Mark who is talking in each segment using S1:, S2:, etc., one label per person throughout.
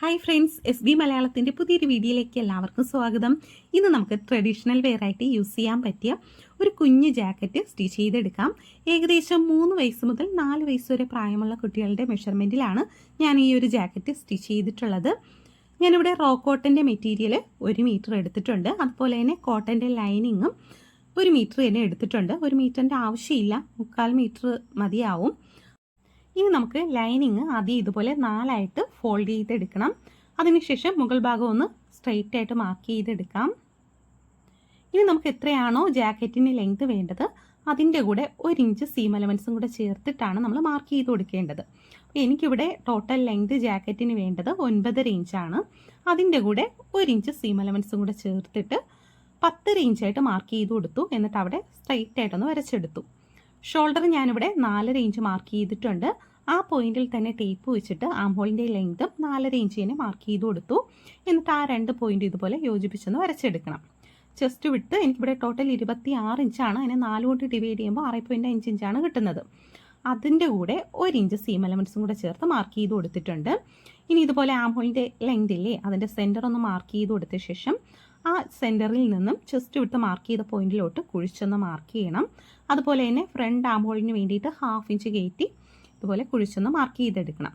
S1: Hi friends, SB മലയാളത്തിൻ്റെ പുതിയൊരു വീഡിയോയിലേക്ക് എല്ലാവർക്കും സ്വാഗതം. ഇന്ന് നമുക്ക് ട്രഡീഷണൽ വെയറായിട്ട് യൂസ് ചെയ്യാൻ പറ്റിയ ഒരു കുഞ്ഞ് ജാക്കറ്റ് സ്റ്റിച്ച് ചെയ്തെടുക്കാം. ഏകദേശം 3 വയസ്സ് മുതൽ 4 വയസ്സ് വരെ പ്രായമുള്ള കുട്ടികളുടെ മെഷർമെൻറ്റിലാണ് ഞാൻ ഈ ഒരു ജാക്കറ്റ് സ്റ്റിച്ച് ചെയ്തിട്ടുള്ളത്. ഞാനിവിടെ റോ കോട്ടൻ്റെ മെറ്റീരിയൽ 1 മീറ്റർ എടുത്തിട്ടുണ്ട്. അതുപോലെ തന്നെ കോട്ടൻ്റെ ലൈനിങ്ങും 1 മീറ്റർ തന്നെ എടുത്തിട്ടുണ്ട്. 1 മീറ്ററിൻ്റെ ആവശ്യമില്ല, 3/4 മീറ്റർ മതിയാവും. ഇനി നമുക്ക് ലൈനിങ് ആദ്യം ഇതുപോലെ 4ആയിട്ട് ഫോൾഡ് ചെയ്തെടുക്കണം. അതിനുശേഷം മുകൾ ഭാഗം ഒന്ന് സ്ട്രെയിറ്റ് ആയിട്ട് മാർക്ക് ചെയ്തെടുക്കാം. ഇനി നമുക്ക് എത്രയാണോ ജാക്കറ്റിന് ലെങ്ത് വേണ്ടത് അതിൻ്റെ കൂടെ 1 ഇഞ്ച് സീം അലവൻസും കൂടെ ചേർത്തിട്ടാണ് നമ്മൾ മാർക്ക് ചെയ്ത് കൊടുക്കേണ്ടത്. എനിക്കിവിടെ ടോട്ടൽ ലെങ്ത് ജാക്കറ്റിന് വേണ്ടത് 9.5 ഇഞ്ചാണ്. അതിൻ്റെ കൂടെ 1 ഇഞ്ച് സീം അലവൻസും കൂടെ ചേർത്തിട്ട് 10.5 ഇഞ്ചായിട്ട് മാർക്ക് ചെയ്ത് കൊടുത്തു. എന്നിട്ട് അവിടെ സ്ട്രെയിറ്റ് ആയിട്ടൊന്ന് വരച്ചെടുത്തു. ഷോൾഡർ ഞാനിവിടെ 4.5 ഇഞ്ച് മാർക്ക് ചെയ്തിട്ടുണ്ട്. ആ പോയിന്റിൽ തന്നെ ടേപ്പ് വെച്ചിട്ട് ആംഹോളിൻ്റെ ലെങ്തും 4.5 ഇഞ്ച് തന്നെ മാർക്ക് ചെയ്ത് കൊടുത്തു. എന്നിട്ട് ആ 2 പോയിന്റ് ഇതുപോലെ യോജിപ്പിച്ചൊന്ന് വരച്ചെടുക്കണം. ചെസ്റ്റ് വിട്ട് എനിക്കിവിടെ ടോട്ടൽ 26 ഇഞ്ചാണ്. അതിനെ 4 കൊണ്ട് ഡിവൈഡ് ചെയ്യുമ്പോൾ 6.5 ഇഞ്ചാണ് കിട്ടുന്നത്. അതിൻ്റെ കൂടെ 1 ഇഞ്ച് സീം എലമെൻസും കൂടെ ചേർത്ത് മാർക്ക് ചെയ്ത് കൊടുത്തിട്ടുണ്ട്. ഇനി ഇതുപോലെ ആംഹോളിൻ്റെ ലെങ്ത് ഇല്ലേ, അതിൻ്റെ സെൻറ്റർ ഒന്ന് മാർക്ക് ചെയ്ത് കൊടുത്ത ശേഷം ആ സെൻറ്ററിൽ നിന്നും ചെസ്റ്റ് വിട്ട് മാർക്ക് ചെയ്ത പോയിന്റിലോട്ട് കുഴിച്ചൊന്ന് മാർക്ക് ചെയ്യണം. അതുപോലെ തന്നെ ഫ്രണ്ട് ആംഹോളിന് വേണ്ടിയിട്ട് 1/2 ഇഞ്ച് കയറ്റി ഇതുപോലെ കുഴിച്ചൊന്ന് മാർക്ക് ചെയ്തെടുക്കണം.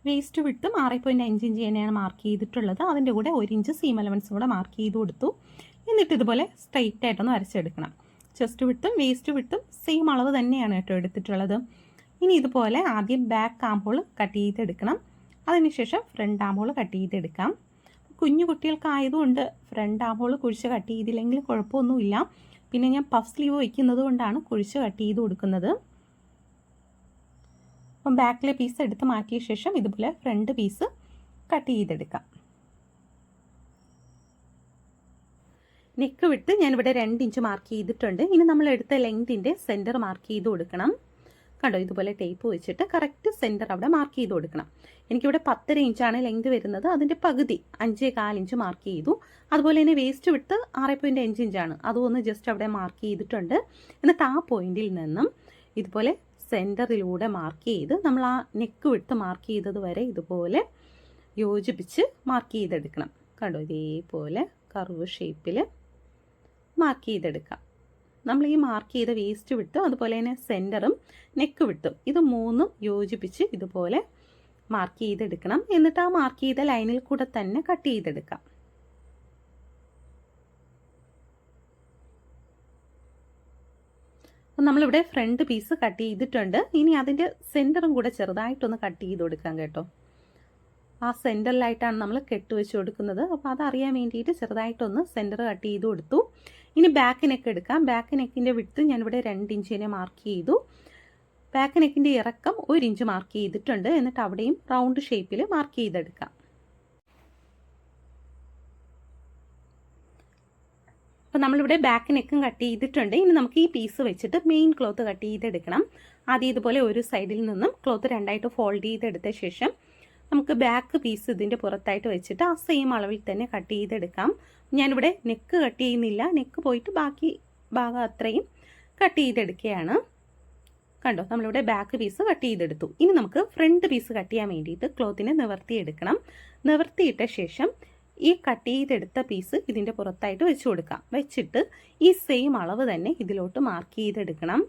S1: വേസ്റ്റ് വിട്ടും 6.5 ഇഞ്ച് തന്നെയാണ് മാർക്ക് ചെയ്തിട്ടുള്ളത്. അതിൻ്റെ കൂടെ 1 ഇഞ്ച് സീം എലമെൻസും കൂടെ മാർക്ക് ചെയ്ത് കൊടുത്തു. എന്നിട്ട് ഇതുപോലെ സ്ട്രെയിറ്റ് ആയിട്ടൊന്ന് വരച്ചെടുക്കണം. ചെസ്റ്റ് വിട്ടും വേസ്റ്റ് വിട്ടും സെയിം അളവ് തന്നെയാണ് കേട്ടോ എടുത്തിട്ടുള്ളത്. ഇനി ഇതുപോലെ ആദ്യം ബാക്ക് ആംഹോൾ കട്ട് ചെയ്തെടുക്കണം. അതിനുശേഷം ഫ്രണ്ട് ആംഹോൾ കട്ട് ചെയ്തെടുക്കാം. കുഞ്ഞു കുട്ടികൾക്കായതുകൊണ്ട് ഫ്രണ്ട് ആംഹോൾ കുഴിച്ച് കട്ട് ചെയ്തില്ലെങ്കിൽ കുഴപ്പമൊന്നുമില്ല. പിന്നെ ഞാൻ പഫ് സ്ലീവ് വയ്ക്കുന്നത് കൊണ്ടാണ് കുഴിച്ച് കട്ട് ചെയ്ത് കൊടുക്കുന്നത്. അപ്പം ബാക്കിലെ പീസ് എടുത്ത് മാറ്റിയ ശേഷം ഇതുപോലെ ഫ്രണ്ട് പീസ് കട്ട് ചെയ്തെടുക്കാം. നെക്ക് വിട്ട് ഞാനിവിടെ 2 ഇഞ്ച് മാർക്ക് ചെയ്തിട്ടുണ്ട്. ഇനി നമ്മൾ എടുത്ത ലെങ്തിൻ്റെ സെൻറ്റർ മാർക്ക് ചെയ്ത് കൊടുക്കണം. കണ്ടോ, ഇതുപോലെ ടേപ്പ് വെച്ചിട്ട് കറക്റ്റ് സെൻറ്റർ അവിടെ മാർക്ക് ചെയ്ത് കൊടുക്കണം. എനിക്കിവിടെ 10.5 ഇഞ്ചാണ് ലെങ്ത് വരുന്നത്. അതിൻ്റെ പകുതി 5.25 ഇഞ്ച് മാർക്ക് ചെയ്തു. അതുപോലെ തന്നെ വേസ്റ്റ് വിട്ട് 6.5 ഇഞ്ചാണ്. അതും ഒന്ന് ജസ്റ്റ് അവിടെ മാർക്ക് ചെയ്തിട്ടുണ്ട്. എന്നിട്ട് ആ പോയിന്റിൽ നിന്നും ഇതുപോലെ സെൻറ്ററിലൂടെ മാർക്ക് ചെയ്ത് നമ്മൾ ആ നെക്ക് വിട്ട് മാർക്ക് ചെയ്തത് വരെ ഇതുപോലെ യോജിപ്പിച്ച് മാർക്ക് ചെയ്തെടുക്കണം. കണ്ടോ, ഇതേപോലെ കർവ് ഷേപ്പിൽ മാർക്ക് ചെയ്തെടുക്കാം. നമ്മൾ ഈ മാർക്ക് ചെയ്ത വേസ്റ്റ് വിട്ടും അതുപോലെ തന്നെ സെൻറ്ററും നെക്ക് വിട്ടും ഇത് 3ഉം യോജിപ്പിച്ച് ഇതുപോലെ മാർക്ക് ചെയ്തെടുക്കണം. എന്നിട്ട് ആ മാർക്ക് ചെയ്ത ലൈനിൽ കൂടെ തന്നെ കട്ട് ചെയ്തെടുക്കാം. അപ്പം നമ്മളിവിടെ ഫ്രണ്ട് പീസ് കട്ട് ചെയ്തിട്ടുണ്ട്. ഇനി അതിൻ്റെ സെൻറ്ററും കൂടെ ചെറുതായിട്ടൊന്ന് കട്ട് ചെയ്ത് കൊടുക്കാം കേട്ടോ. ആ സെൻറ്ററിലായിട്ടാണ് നമ്മൾ കെട്ട് വെച്ച് കൊടുക്കുന്നത്. അപ്പോൾ അതറിയാൻ വേണ്ടിയിട്ട് ചെറുതായിട്ടൊന്ന് സെൻറ്റർ കട്ട് ചെയ്ത് കൊടുത്തു. ഇനി ബാക്ക് നെക്ക് എടുക്കാം. ബാക്ക് നെക്കിൻ്റെ വിട്ട് ഞാനിവിടെ 2 ഇഞ്ചിനെ മാർക്ക് ചെയ്തു. ബാക്ക് നെക്കിൻ്റെ ഇറക്കം 1 ഇഞ്ച് മാർക്ക് ചെയ്തിട്ടുണ്ട്. എന്നിട്ട് അവിടെയും റൗണ്ട് ഷേപ്പിൽ മാർക്ക് ചെയ്തെടുക്കാം. അപ്പോൾ നമ്മളിവിടെ ബാക്ക് നെക്കും കട്ട് ചെയ്തിട്ടുണ്ട്. ഇനി നമുക്ക് ഈ പീസ് വെച്ചിട്ട് മെയിൻ ക്ലോത്ത് കട്ട് ചെയ്തെടുക്കണം. ആദ്യം ഇതുപോലെ ഒരു സൈഡിൽ നിന്നും ക്ലോത്ത് 2ആയിട്ട് ഫോൾഡ് ചെയ്തെടുത്ത ശേഷം നമുക്ക് ബാക്ക് പീസ് ഇതിൻ്റെ പുറത്തായിട്ട് വെച്ചിട്ട് ആ സെയിം അളവിൽ തന്നെ കട്ട് ചെയ്തെടുക്കാം. ഞാനിവിടെ നെക്ക് കട്ട് ചെയ്യുന്നില്ല, നെക്ക് പോയിട്ട് ബാക്കി ഭാഗം അത്രയും കട്ട് ചെയ്തെടുക്കുകയാണ്. കണ്ടോ, നമ്മളിവിടെ ബാക്ക് പീസ് കട്ട് ചെയ്തെടുത്തു. ഇനി നമുക്ക് ഫ്രണ്ട് പീസ് കട്ട് ചെയ്യാൻ വേണ്ടിയിട്ട് ക്ലോത്തിനെ നിവർത്തിയെടുക്കണം. നിവർത്തിയിട്ട ശേഷം ഈ കട്ട് ചെയ്തെടുത്ത പീസ് ഇതിൻ്റെ പുറത്തായിട്ട് വെച്ച് കൊടുക്കാം. വെച്ചിട്ട് ഈ സെയിം അളവ് തന്നെ ഇതിലോട്ട് മാർക്ക് ചെയ്തെടുക്കണം.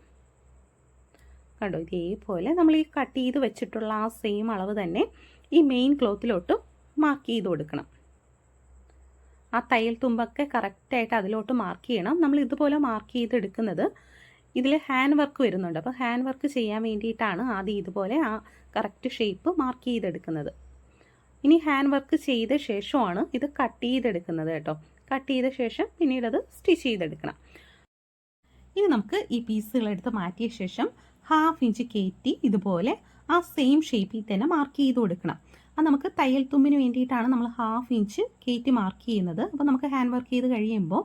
S1: കണ്ടോ, ഇതേപോലെ നമ്മൾ ഈ കട്ട് ചെയ്ത് വെച്ചിട്ടുള്ള ആ സെയിം അളവ് തന്നെ ഈ മെയിൻ ക്ലോത്തിലോട്ട് മാർക്ക് ചെയ്ത് കൊടുക്കണം. ആ തയ്യൽ തുമ്പൊക്കെ കറക്റ്റായിട്ട് അതിലോട്ട് മാർക്ക് ചെയ്യണം. നമ്മൾ ഇതുപോലെ മാർക്ക് ചെയ്തെടുക്കുന്നത് ഇതിൽ ഹാൻഡ് വർക്ക് വരുന്നുണ്ട്. അപ്പോൾ ഹാൻഡ് വർക്ക് ചെയ്യാൻ വേണ്ടിയിട്ടാണ് ആദ്യം ഇതുപോലെ ആ കറക്റ്റ് ഷേപ്പ് മാർക്ക് ചെയ്തെടുക്കുന്നത്. ഇനി ഹാൻഡ് വർക്ക് ചെയ്ത ശേഷമാണ് ഇത് കട്ട് ചെയ്തെടുക്കുന്നത് കേട്ടോ. കട്ട് ചെയ്ത ശേഷം പിന്നീട് അത് സ്റ്റിച്ച് ചെയ്തെടുക്കണം. ഇനി നമുക്ക് ഈ പീസുകൾ എടുത്ത് മാറ്റിയ ശേഷം 1/2 ഇഞ്ച് കയറ്റി ഇതുപോലെ ആ സെയിം ഷേപ്പിൽ തന്നെ മാർക്ക് ചെയ്ത് കൊടുക്കണം. അത് നമുക്ക് തയ്യൽ തുമ്പിന് വേണ്ടിയിട്ടാണ് നമ്മൾ 1/2 ഇഞ്ച് കയറ്റി മാർക്ക് ചെയ്യുന്നത്. അപ്പോൾ നമുക്ക് ഹാൻഡ് വർക്ക് ചെയ്ത് കഴിയുമ്പോൾ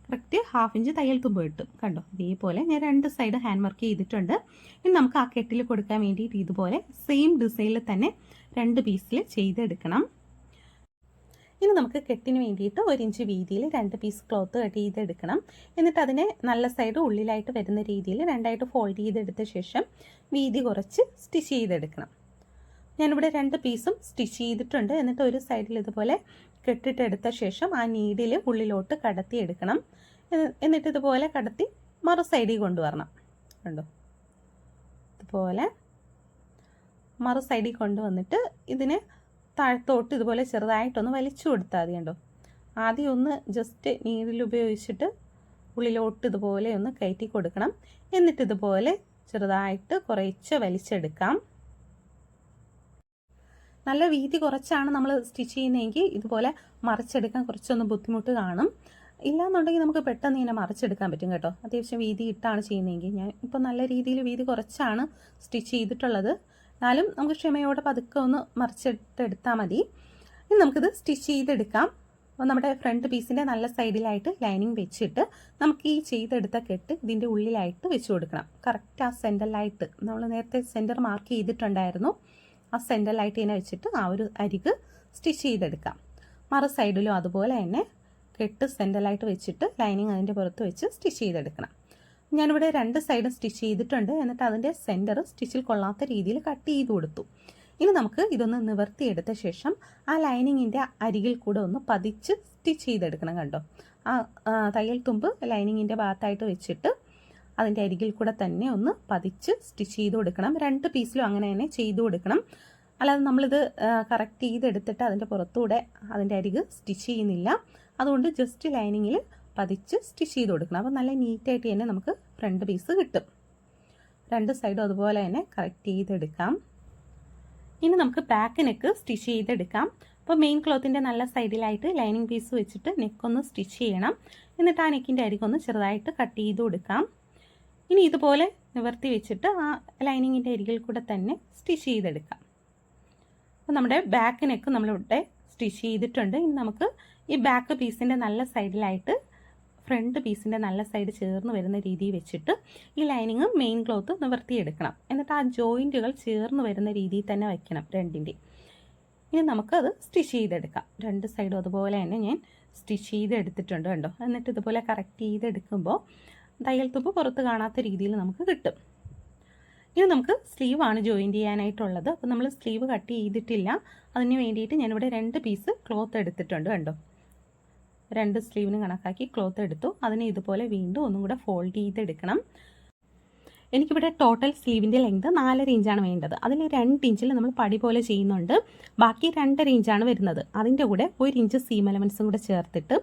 S1: കറക്റ്റ് 1/2 ഇഞ്ച് തയ്യൽ തുമ്പ് കിട്ടും. കണ്ടോ, ഇതേപോലെ ഞാൻ 2 സൈഡ് ഹാൻഡ് വർക്ക് ചെയ്തിട്ടുണ്ട്. ഇനി നമുക്ക് ആ കെട്ടിൽ കൊടുക്കാൻ വേണ്ടിയിട്ട് ഇതുപോലെ സെയിം ഡിസൈനിൽ തന്നെ 2 പീസിൽ ചെയ്തെടുക്കണം. ഇനി നമുക്ക് കെട്ടിന് വേണ്ടിയിട്ട് 1 ഇഞ്ച് വീതിയിൽ 2 പീസ് ക്ലോത്ത് കട്ട് ചെയ്തെടുക്കണം. എന്നിട്ട് അതിനെ നല്ല സൈഡ് ഉള്ളിലായിട്ട് വരുന്ന രീതിയിൽ 2ആയിട്ട് ഫോൾഡ് ചെയ്തെടുത്ത ശേഷം വീതി കുറച്ച് സ്റ്റിച്ച് ചെയ്തെടുക്കണം. ഞാനിവിടെ 2 പീസും സ്റ്റിച്ച് ചെയ്തിട്ടുണ്ട്. എന്നിട്ട് ഒരു സൈഡിൽ ഇതുപോലെ കെട്ടിട്ടെടുത്ത ശേഷം ആ നീഡിൽ ഉള്ളിലോട്ട് കടത്തി എടുക്കണം. എന്നിട്ട് ഇതുപോലെ കടത്തി മറു സൈഡിൽ കൊണ്ടുവരണം. കണ്ടോ, ഇതുപോലെ മറു സൈഡിൽ കൊണ്ടുവന്നിട്ട് ഇതിനെ താഴത്തോട്ട് ഇതുപോലെ ചെറുതായിട്ടൊന്ന് വലിച്ചു കൊടുത്താൽ മതി. കണ്ടോ, ആദ്യം ഒന്ന് ജസ്റ്റ് നീഡിൽ ഉപയോഗിച്ചിട്ട് ഉള്ളിലോട്ട് ഇതുപോലെ ഒന്ന് കയറ്റി കൊടുക്കണം. എന്നിട്ട് ഇതുപോലെ ചെറുതായിട്ട് കുറച്ച് വലിച്ചെടുക്കാം. നല്ല വീതി കുറച്ചാണ് നമ്മൾ സ്റ്റിച്ച് ചെയ്യുന്നതെങ്കിൽ ഇതുപോലെ മറിച്ചെടുക്കാൻ കുറച്ചൊന്ന് ബുദ്ധിമുട്ട് കാണും. ഇല്ലാന്നുണ്ടെങ്കിൽ നമുക്ക് പെട്ടെന്ന് ഇങ്ങനെ മറിച്ചെടുക്കാൻ പറ്റും കേട്ടോ. അത്യാവശ്യം വീതി ഇട്ടാണ് ചെയ്യുന്നതെങ്കിൽ. ഞാൻ ഇപ്പോൾ നല്ല രീതിയിൽ വീതി കുറച്ചാണ് സ്റ്റിച്ച് ചെയ്തിട്ടുള്ളത്. എന്നാലും നമുക്ക് ക്ഷമയോടെ പതുക്കെ ഒന്ന് മറിച്ചിട്ടെടുത്താൽ മതി. ഇനി നമുക്കിത് സ്റ്റിച്ച് ചെയ്തെടുക്കാം. അപ്പോൾ നമ്മുടെ ഫ്രണ്ട് പീസിൻ്റെ നല്ല സൈഡിലായിട്ട് ലൈനിങ് വെച്ചിട്ട് നമുക്ക് ഈ ചെയ്തെടുത്ത കെട്ട് ഇതിൻ്റെ ഉള്ളിലായിട്ട് വെച്ച് കൊടുക്കണം. കറക്റ്റ് ആ സെൻറ്ററിലായിട്ട് നമ്മൾ നേരത്തെ സെൻറ്റർ മാർക്ക് ചെയ്തിട്ടുണ്ടായിരുന്നു. ആ സെൻറ്ററിലായിട്ട് ഇതിനെ വെച്ചിട്ട് ആ ഒരു അരിക് സ്റ്റിച്ച് ചെയ്തെടുക്കാം. മറു സൈഡിലും അതുപോലെ തന്നെ കെട്ട് സെൻറ്ററിലായിട്ട് വെച്ചിട്ട് ലൈനിങ് അതിൻ്റെ പുറത്ത് വെച്ച് സ്റ്റിച്ച് ചെയ്തെടുക്കണം. ഞാനിവിടെ 2 സൈഡും സ്റ്റിച്ച് ചെയ്തിട്ടുണ്ട്. എന്നിട്ട് അതിൻ്റെ സെൻറ്റർ സ്റ്റിച്ചിൽ കൊള്ളാത്ത രീതിയിൽ കട്ട് ചെയ്ത് കൊടുത്തു. ഇനി നമുക്ക് ഇതൊന്ന് നിവർത്തിയെടുത്ത ശേഷം ആ ലൈനിങ്ങിൻ്റെ അരികിൽ കൂടെ ഒന്ന് പതിച്ച് സ്റ്റിച്ച് ചെയ്തെടുക്കണം. കണ്ടോ, ആ തയ്യൽ തുമ്പ് ലൈനിങ്ങിൻ്റെ ഭാഗത്തായിട്ട് വെച്ചിട്ട് അതിൻ്റെ അരികിൽ കൂടെ തന്നെ ഒന്ന് പതിച്ച് സ്റ്റിച്ച് ചെയ്ത് കൊടുക്കണം. 2 പീസിലും അങ്ങനെ തന്നെ ചെയ്ത് കൊടുക്കണം. അല്ലാതെ നമ്മളിത് കറക്റ്റ് ചെയ്തെടുത്തിട്ട് അതിൻ്റെ പുറത്തൂടെ അതിൻ്റെ അരിക് സ്റ്റിച്ച് ചെയ്യുന്നില്ല. അതുകൊണ്ട് ജസ്റ്റ് ലൈനിങ്ങിൽ പതിച്ച് സ്റ്റിച്ച് ചെയ്ത് കൊടുക്കണം. അപ്പോൾ നല്ല നീറ്റായിട്ട് തന്നെ നമുക്ക് ഫ്രണ്ട് പീസ് കിട്ടും. 2 സൈഡും അതുപോലെ തന്നെ കറക്റ്റ് ചെയ്തെടുക്കാം. ഇനി നമുക്ക് ബാക്ക് നെക്ക് സ്റ്റിച്ച് ചെയ്തെടുക്കാം. അപ്പോൾ മെയിൻ ക്ലോത്തിൻ്റെ നല്ല സൈഡിലായിട്ട് ലൈനിങ് പീസ് വെച്ചിട്ട് നെക്കൊന്ന് സ്റ്റിച്ച് ചെയ്യണം. എന്നിട്ട് ആ നെക്കിൻ്റെ അരികൊന്ന് ചെറുതായിട്ട് കട്ട് ചെയ്ത് കൊടുക്കാം. ഇനി ഇതുപോലെ നിവർത്തി വെച്ചിട്ട് ആ ലൈനിങ്ങിൻ്റെ അരികിൽ കൂടെ തന്നെ സ്റ്റിച്ച് ചെയ്തെടുക്കാം. അപ്പോൾ നമ്മുടെ ബാക്ക് നെക്ക് നമ്മളിവിടെ സ്റ്റിച്ച് ചെയ്തിട്ടുണ്ട്. ഇനി നമുക്ക് ഈ ബാക്ക് പീസിൻ്റെ നല്ല സൈഡിലായിട്ട് ഫ്രണ്ട് പീസിൻ്റെ നല്ല സൈഡ് ചേർന്ന് വരുന്ന രീതിയിൽ വെച്ചിട്ട് ഈ ലൈനിങ് മെയിൻ ക്ലോത്ത് നിവർത്തിയെടുക്കണം. എന്നിട്ട് ആ ജോയിൻറ്റുകൾ ചേർന്ന് വരുന്ന രീതിയിൽ തന്നെ വയ്ക്കണം രണ്ടിൻ്റെ. ഇനി നമുക്കത് സ്റ്റിച്ച് ചെയ്തെടുക്കാം. 2 സൈഡും അതുപോലെ തന്നെ ഞാൻ സ്റ്റിച്ച് ചെയ്തെടുത്തിട്ടുണ്ട്. കണ്ടോ, എന്നിട്ട് ഇതുപോലെ കറക്റ്റ് ചെയ്തെടുക്കുമ്പോൾ തയ്യൽ തുമ്പ് പുറത്ത് കാണാത്ത രീതിയിൽ നമുക്ക് കിട്ടും. ഇനി നമുക്ക് സ്ലീവാണ് ജോയിൻ ചെയ്യാനായിട്ടുള്ളത്. അപ്പോൾ നമ്മൾ സ്ലീവ് കട്ട് ചെയ്തിട്ടില്ല. അതിന് വേണ്ടിയിട്ട് ഞാനിവിടെ 2 പീസ് ക്ലോത്ത് എടുത്തിട്ടുണ്ട്. കണ്ടോ, 2 സ്ലീവിന് കണക്കാക്കി ക്ലോത്ത് എടുത്തു. അതിനെ ഇതുപോലെ വീണ്ടും ഒന്നും കൂടെ ഫോൾഡ് ചെയ്തെടുക്കണം. എനിക്കിവിടെ ടോട്ടൽ സ്ലീവിൻ്റെ ലെങ്ത് 4.5 ഇഞ്ചാണ് വേണ്ടത്. അതിൽ 2 ഇഞ്ചിൽ നമ്മൾ പടി പോലെ ചെയ്യുന്നുണ്ട്. ബാക്കി 2.5 ഇഞ്ചാണ് വരുന്നത്. അതിൻ്റെ കൂടെ 1 ഇഞ്ച് സീം എലമെൻസും കൂടെ ചേർത്തിട്ട്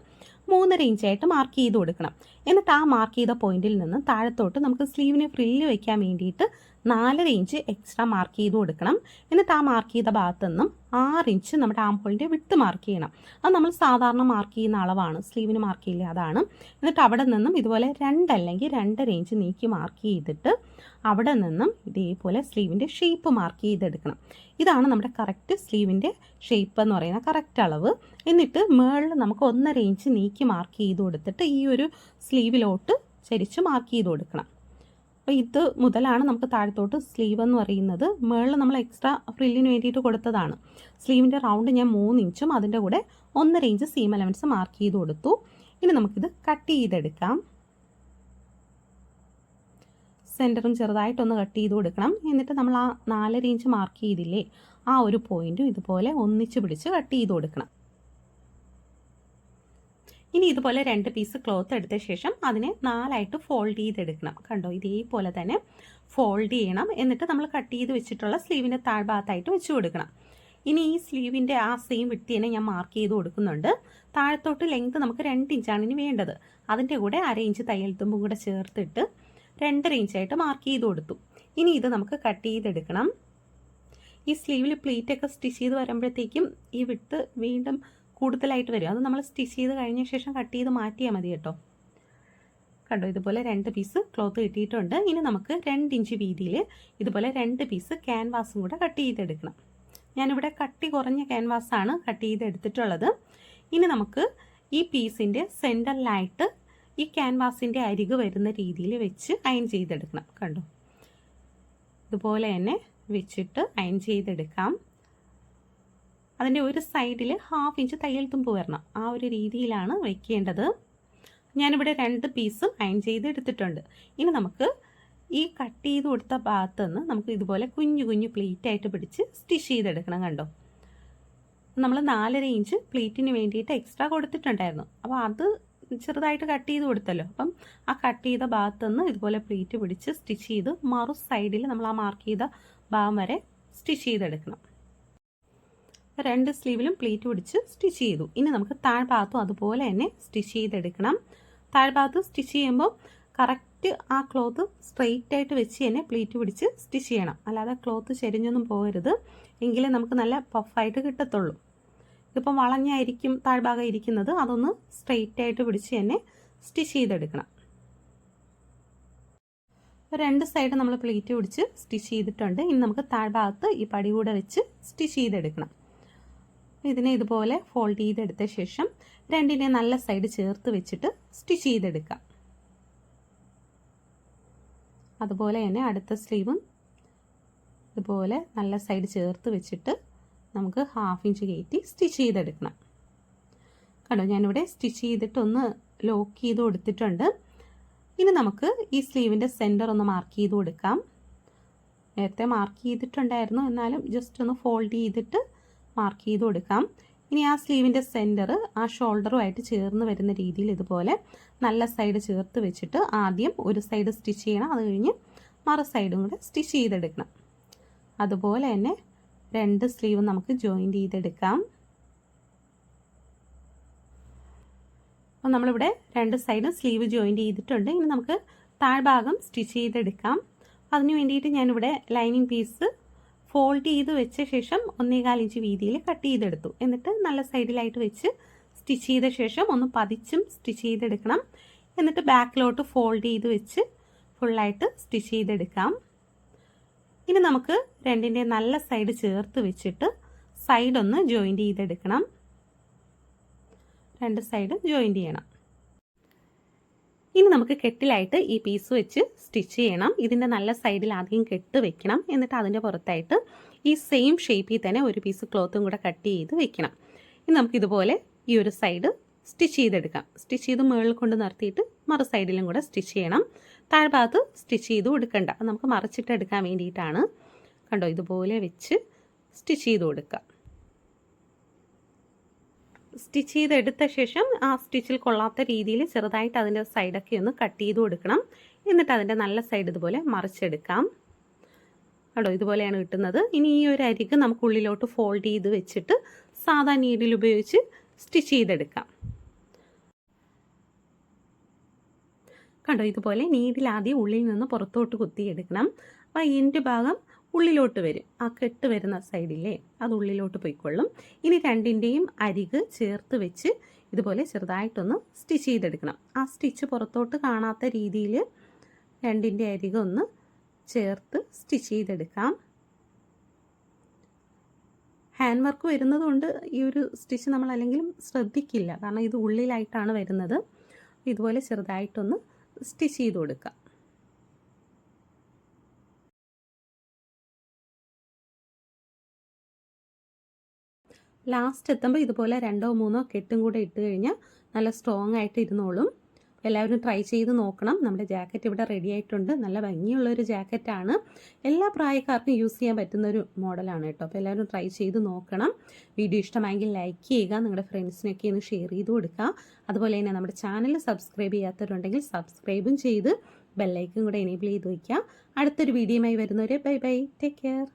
S1: 3.5 ഇഞ്ചായിട്ട് മാർക്ക് ചെയ്ത് കൊടുക്കണം. എന്നിട്ട് ആ മാർക്ക് ചെയ്ത പോയിന്റിൽ നിന്ന് താഴത്തോട്ട് നമുക്ക് സ്ലീവിന് ഫ്രില്ല് വയ്ക്കാൻ വേണ്ടിയിട്ട് 4.5 ഇഞ്ച് എക്സ്ട്രാ മാർക്ക് ചെയ്ത് കൊടുക്കണം. എന്നിട്ട് ആ മാർക്ക് ചെയ്ത ഭാഗത്തു നിന്നും 6 ഇഞ്ച് നമ്മുടെ ആം ഹോളിൻ്റെ വിട്ട് മാർക്ക് ചെയ്യണം. അത് നമ്മൾ സാധാരണ മാർക്ക് ചെയ്യുന്ന അളവാണ്, സ്ലീവിന് മാർക്ക് ചെയ്യില്ല അതാണ്. എന്നിട്ട് അവിടെ നിന്നും ഇതുപോലെ 2 അല്ലെങ്കിൽ 2.5 ഇഞ്ച് നീക്കി മാർക്ക് ചെയ്തിട്ട് അവിടെ നിന്നും ഇതേപോലെ സ്ലീവിൻ്റെ ഷേപ്പ് മാർക്ക് ചെയ്തെടുക്കണം. ഇതാണ് നമ്മുടെ കറക്റ്റ് സ്ലീവിൻ്റെ ഷേപ്പ് എന്ന് പറയുന്ന കറക്റ്റ് അളവ്. എന്നിട്ട് മുകളിൽ നമുക്ക് 1.5 ഇഞ്ച് നീക്കി മാർക്ക് ചെയ്ത് കൊടുത്തിട്ട് ഈ ഒരു സ്ലീവിലോട്ട് ചരിച്ച് മാർക്ക് ചെയ്ത് കൊടുക്കണം. അപ്പോൾ ഇത് മുതലാണ് നമുക്ക് താഴത്തോട്ട് സ്ലീവ് എന്ന് പറയുന്നത്. മുകളിൽ നമ്മൾ എക്സ്ട്രാ ഫ്രില്ലിന് വേണ്ടിയിട്ട് കൊടുത്തതാണ്. സ്ലീവിൻ്റെ റൗണ്ട് ഞാൻ 3 ഇഞ്ചും അതിൻ്റെ കൂടെ 1.5 ഇഞ്ച് സീം എലമെൻറ്റ്സ് മാർക്ക് ചെയ്ത് കൊടുത്തു. ഇനി നമുക്കിത് കട്ട് ചെയ്തെടുക്കാം. സെൻറ്ററും ചെറുതായിട്ടൊന്ന് കട്ട് ചെയ്ത് കൊടുക്കണം. എന്നിട്ട് നമ്മൾ ആ 4.5 ഇഞ്ച് മാർക്ക് ചെയ്തില്ലേ, ആ ഒരു പോയിൻറ്റും ഇതുപോലെ ഒന്നിച്ച് പിടിച്ച് കട്ട് ചെയ്ത് കൊടുക്കണം. ഇനി ഇതുപോലെ 2 പീസ് ക്ലോത്ത് എടുത്ത ശേഷം അതിനെ 4ആയിട്ട് ഫോൾഡ് ചെയ്തെടുക്കണം. കണ്ടോ, ഇതേപോലെ തന്നെ ഫോൾഡ് ചെയ്യണം. എന്നിട്ട് നമ്മൾ കട്ട് ചെയ്ത് വെച്ചിട്ടുള്ള സ്ലീവിൻ്റെ താഴ്ഭാഗത്തായിട്ട് വെച്ച് കൊടുക്കണം. ഇനി ഈ സ്ലീവിൻ്റെ ആ സെയിം വിട്ട് തന്നെ ഞാൻ മാർക്ക് ചെയ്ത് കൊടുക്കുന്നുണ്ട്. താഴത്തോട്ട് ലെങ്ത് നമുക്ക് 2 ഇഞ്ചാണ് ഇനി വേണ്ടത്. അതിൻ്റെ കൂടെ 1/2 ഇഞ്ച് തയ്യൽ തുമ്പും കൂടെ ചേർത്തിട്ട് 2.5 ഇഞ്ചായിട്ട് മാർക്ക് ചെയ്ത് കൊടുത്തു. ഇനി ഇത് നമുക്ക് കട്ട് ചെയ്തെടുക്കണം. ഈ സ്ലീവിൽ പ്ലീറ്റൊക്കെ സ്റ്റിച്ച് ചെയ്ത് വരുമ്പോഴത്തേക്കും ഈ വിട്ട് വീണ്ടും കൂടുതലായിട്ട് വരും. അത് നമ്മൾ സ്റ്റിച്ച് ചെയ്ത് കഴിഞ്ഞ ശേഷം കട്ട് ചെയ്ത് മാറ്റിയാൽ മതി കേട്ടോ. കണ്ടോ, ഇതുപോലെ 2 പീസ് ക്ലോത്ത് കിട്ടിയിട്ടുണ്ട്. ഇനി നമുക്ക് 2 ഇഞ്ച് വീതിയിൽ ഇതുപോലെ 2 പീസ് ക്യാൻവാസും കൂടെ കട്ട് ചെയ്തെടുക്കണം. ഞാനിവിടെ കട്ടി കുറഞ്ഞ ക്യാൻവാസാണ് കട്ട് ചെയ്തെടുത്തിട്ടുള്ളത്. ഇനി നമുക്ക് ഈ പീസിൻ്റെ സെൻറ്ററിലായിട്ട് ഈ ക്യാൻവാസിൻ്റെ അരിക് വരുന്ന രീതിയിൽ വെച്ച് അയൺ ചെയ്തെടുക്കണം. കണ്ടോ, ഇതുപോലെ തന്നെ വെച്ചിട്ട് അയൺ ചെയ്തെടുക്കാം. അതിൻ്റെ ഒരു സൈഡിൽ 1/2 ഇഞ്ച് തയ്യൽ തുമ്പ് വരണം. ആ ഒരു രീതിയിലാണ് വയ്ക്കേണ്ടത്. ഞാനിവിടെ 2 പീസും അയൺ ചെയ്തെടുത്തിട്ടുണ്ട്. ഇനി നമുക്ക് ഈ കട്ട് ചെയ്ത് കൊടുത്ത ഭാഗത്ത് നിന്ന് നമുക്ക് ഇതുപോലെ കുഞ്ഞു കുഞ്ഞു പ്ലീറ്റായിട്ട് പിടിച്ച് സ്റ്റിച്ച് ചെയ്തെടുക്കണം. കണ്ടോ, നമ്മൾ 4.5 ഇഞ്ച് പ്ലീറ്റിന് വേണ്ടിയിട്ട് എക്സ്ട്രാ കൊടുത്തിട്ടുണ്ടായിരുന്നു. അപ്പോൾ അത് ചെറുതായിട്ട് കട്ട് ചെയ്ത് കൊടുത്തല്ലോ. അപ്പം ആ കട്ട് ചെയ്ത ഭാഗത്ത് നിന്ന് ഇതുപോലെ പ്ലീറ്റ് പിടിച്ച് സ്റ്റിച്ച് ചെയ്ത് മറു സൈഡിൽ നമ്മൾ ആ മാർക്ക് ചെയ്ത ഭാഗം വരെ സ്റ്റിച്ച് ചെയ്തെടുക്കണം. 2 സ്ലീവിലും പ്ലീറ്റ് പിടിച്ച് സ്റ്റിച്ച് ചെയ്തു. ഇനി നമുക്ക് താഴ്ഭാഗത്തും അതുപോലെ തന്നെ സ്റ്റിച്ച് ചെയ്തെടുക്കണം. താഴ്ഭാഗത്ത് സ്റ്റിച്ച് ചെയ്യുമ്പോൾ കറക്റ്റ് ആ ക്ലോത്ത് സ്ട്രെയിറ്റ് ആയിട്ട് വെച്ച് തന്നെ പ്ലീറ്റ് പിടിച്ച് സ്റ്റിച്ച് ചെയ്യണം. അല്ലാതെ ക്ലോത്ത് ചെരിഞ്ഞൊന്നും പോകരുത്, എങ്കിലേ നമുക്ക് നല്ല പഫായിട്ട് കിട്ടത്തുള്ളൂ. ഇതിപ്പം വളഞ്ഞായിരിക്കും താഴ്ഭാഗം ഇരിക്കുന്നത്, അതൊന്ന് സ്ട്രെയിറ്റ് ആയിട്ട് പിടിച്ച് തന്നെ സ്റ്റിച്ച് ചെയ്തെടുക്കണം. 2 സൈഡ് നമ്മൾ പ്ലീറ്റ് പിടിച്ച് സ്റ്റിച്ച് ചെയ്തിട്ടുണ്ട്. ഇനി നമുക്ക് താഴ്ഭാഗത്ത് ഈ പടി കൂടെ വെച്ച് സ്റ്റിച്ച് ചെയ്തെടുക്കണം. ഇതിനെ ഇതുപോലെ ഫോൾഡ് ചെയ്തെടുത്ത ശേഷം രണ്ടിനെ നല്ല സൈഡ് ചേർത്ത് വെച്ചിട്ട് സ്റ്റിച്ച് ചെയ്തെടുക്കാം. അതുപോലെ തന്നെ അടുത്ത സ്ലീവും ഇതുപോലെ നല്ല സൈഡ് ചേർത്ത് വെച്ചിട്ട് നമുക്ക് 1/2 ഇഞ്ച് കയറ്റി സ്റ്റിച്ച് ചെയ്തെടുക്കണം. കണ്ടോ, ഞാനിവിടെ സ്റ്റിച്ച് ചെയ്തിട്ടൊന്ന് ലോക്ക് ചെയ്ത് കൊടുത്തിട്ടുണ്ട്. ഇനി നമുക്ക് ഈ സ്ലീവിൻ്റെ സെൻറ്റർ ഒന്ന് മാർക്ക് ചെയ്ത് കൊടുക്കാം. നേരത്തെ മാർക്ക് ചെയ്തിട്ടുണ്ടായിരുന്നു, എന്നാലും ജസ്റ്റ് ഒന്ന് ഫോൾഡ് ചെയ്തിട്ട് മാർക്ക് ചെയ്ത് കൊടുക്കാം. ഇനി ആ സ്ലീവിൻ്റെ സെൻറ്റർ ആ ഷോൾഡറുമായിട്ട് ചേർന്ന് വരുന്ന രീതിയിൽ ഇതുപോലെ നല്ല സൈഡ് ചേർത്ത് വെച്ചിട്ട് ആദ്യം ഒരു സൈഡ് സ്റ്റിച്ച് ചെയ്യണം. അത് കഴിഞ്ഞ് മറു സൈഡും കൂടെ സ്റ്റിച്ച് ചെയ്തെടുക്കണം. അതുപോലെ തന്നെ 2 സ്ലീവ് നമുക്ക് ജോയിൻറ്റ് ചെയ്തെടുക്കാം. അപ്പോൾ നമ്മളിവിടെ 2 സൈഡും സ്ലീവ് ജോയിൻറ്റ് ചെയ്തിട്ടുണ്ട്. ഇനി നമുക്ക് താഴ്ഭാഗം സ്റ്റിച്ച് ചെയ്തെടുക്കാം. അതിന് വേണ്ടിയിട്ട് ഞാനിവിടെ ലൈനിങ് പീസ് ഫോൾഡ് ചെയ്ത് വെച്ച ശേഷം 1.25 ഇഞ്ച് വീതിയിൽ കട്ട് ചെയ്തെടുത്തു. എന്നിട്ട് നല്ല സൈഡിലായിട്ട് വെച്ച് സ്റ്റിച്ച് ചെയ്ത ശേഷം ഒന്ന് പതിച്ചും സ്റ്റിച്ച് ചെയ്തെടുക്കണം. എന്നിട്ട് ബാക്കിലോട്ട് ഫോൾഡ് ചെയ്ത് വെച്ച് ഫുള്ളായിട്ട് സ്റ്റിച്ച് ചെയ്തെടുക്കാം. ഇനി നമുക്ക് രണ്ടിൻ്റെ നല്ല സൈഡ് ചേർത്ത് വെച്ചിട്ട് സൈഡൊന്ന് ജോയിൻറ്റ് ചെയ്തെടുക്കണം. 2 സൈഡ് ജോയിൻറ്റ് ചെയ്യണം. ഇനി നമുക്ക് കെട്ടിലായിട്ട് ഈ പീസ് വെച്ച് സ്റ്റിച്ച് ചെയ്യണം. ഇതിൻ്റെ നല്ല സൈഡിൽ ആദ്യം കെട്ട് വെക്കണം. എന്നിട്ട് അതിൻ്റെ പുറത്തായിട്ട് ഈ സെയിം ഷേപ്പിൽ തന്നെ ഒരു പീസ് ക്ലോത്തും കൂടെ കട്ട് ചെയ്ത് വെക്കണം. ഇനി നമുക്കിതുപോലെ ഈ ഒരു സൈഡ് സ്റ്റിച്ച് ചെയ്തെടുക്കാം. സ്റ്റിച്ച് ചെയ്ത് മുകളിൽ കൊണ്ട് നിർത്തിയിട്ട് മറു സൈഡിലും കൂടെ സ്റ്റിച്ച് ചെയ്യണം. താഴ്ഭാഗത്ത് സ്റ്റിച്ച് ചെയ്ത് കൊടുക്കണ്ട, നമുക്ക് മറിച്ചിട്ട് എടുക്കാൻ വേണ്ടിയിട്ടാണ്. കണ്ടോ, ഇതുപോലെ വെച്ച് സ്റ്റിച്ച് ചെയ്ത് കൊടുക്കുക. സ്റ്റിച്ച് ചെയ്തെടുത്ത ശേഷം ആ സ്റ്റിച്ചിൽ കൊള്ളാത്ത രീതിയിൽ ചെറുതായിട്ട് അതിൻ്റെ സൈഡൊക്കെ ഒന്ന് കട്ട് ചെയ്ത് കൊടുക്കണം. എന്നിട്ട് അതിൻ്റെ നല്ല സൈഡ് ഇതുപോലെ മറിച്ചെടുക്കാം. കേട്ടോ, ഇതുപോലെയാണ് കിട്ടുന്നത്. ഇനി ഈ ഒരു അരിക് നമുക്ക് ഉള്ളിലോട്ട് ഫോൾഡ് ചെയ്ത് വെച്ചിട്ട് സാധാ നീഡിൽ ഉപയോഗിച്ച് സ്റ്റിച്ച് ചെയ്തെടുക്കാം. കണ്ടോ, ഇതുപോലെ നീഡിൽ ആദ്യം ഉള്ളിൽ നിന്ന് പുറത്തോട്ട് കുത്തിയെടുക്കണം. അപ്പോൾ ഇതിൻ്റെ ഭാഗം ഉള്ളിലോട്ട് വരും. ആ കെട്ട് വരുന്ന സൈഡില്ലേ, അത് ഉള്ളിലോട്ട് പോയിക്കൊള്ളും. ഇനി രണ്ടിൻ്റെയും അരിക് ചേർത്ത് വെച്ച് ഇതുപോലെ ചെറുതായിട്ടൊന്ന് സ്റ്റിച്ച് ചെയ്തെടുക്കണം. ആ സ്റ്റിച്ച് പുറത്തോട്ട് കാണാത്ത രീതിയിൽ രണ്ടിൻ്റെ അരിക് ഒന്ന് ചേർത്ത് സ്റ്റിച്ച് ചെയ്തെടുക്കാം. ഹാൻഡ് വർക്ക് വരുന്നതുകൊണ്ട് ഈ ഒരു സ്റ്റിച്ച് നമ്മൾ അല്ലെങ്കിലും ശ്രദ്ധിക്കില്ല, കാരണം ഇത് ഉള്ളിലായിട്ടാണ് വരുന്നത്. ഇതുപോലെ ചെറുതായിട്ടൊന്ന് സ്റ്റിച്ച് ചെയ്ത് കൊടുക്കാം. ലാസ്റ്റ് എത്തുമ്പോൾ ഇതുപോലെ 2 or 3 കെട്ടും കൂടെ ഇട്ട് കഴിഞ്ഞാൽ നല്ല സ്ട്രോങ് ആയിട്ട് ഇരുന്നോളും. എല്ലാവരും ട്രൈ ചെയ്ത് നോക്കണം. നമ്മുടെ ജാക്കറ്റ് ഇവിടെ റെഡി ആയിട്ടുണ്ട്. നല്ല ഭംഗിയുള്ളൊരു ജാക്കറ്റാണ്. എല്ലാ പ്രായക്കാർക്കും യൂസ് ചെയ്യാൻ പറ്റുന്നൊരു മോഡലാണ് കേട്ടോ. അപ്പോൾ എല്ലാവരും ട്രൈ ചെയ്ത് നോക്കണം. വീഡിയോ ഇഷ്ടമായെങ്കിൽ ലൈക്ക് ചെയ്യുക, നിങ്ങളുടെ ഫ്രണ്ട്സിനൊക്കെ ഒന്ന് ഷെയർ ചെയ്ത് കൊടുക്കുക. അതുപോലെ തന്നെ നമ്മുടെ ചാനൽ സബ്സ്ക്രൈബ് ചെയ്യാത്തവരുണ്ടെങ്കിൽ സബ്സ്ക്രൈബും ചെയ്ത് ബെല്ലൈക്കും കൂടെ എനേബിൾ ചെയ്ത് വയ്ക്കുക. അടുത്തൊരു വീഡിയോയുമായി വരുന്നവരെ ബൈ ബൈ, ടേക്ക് കെയർ.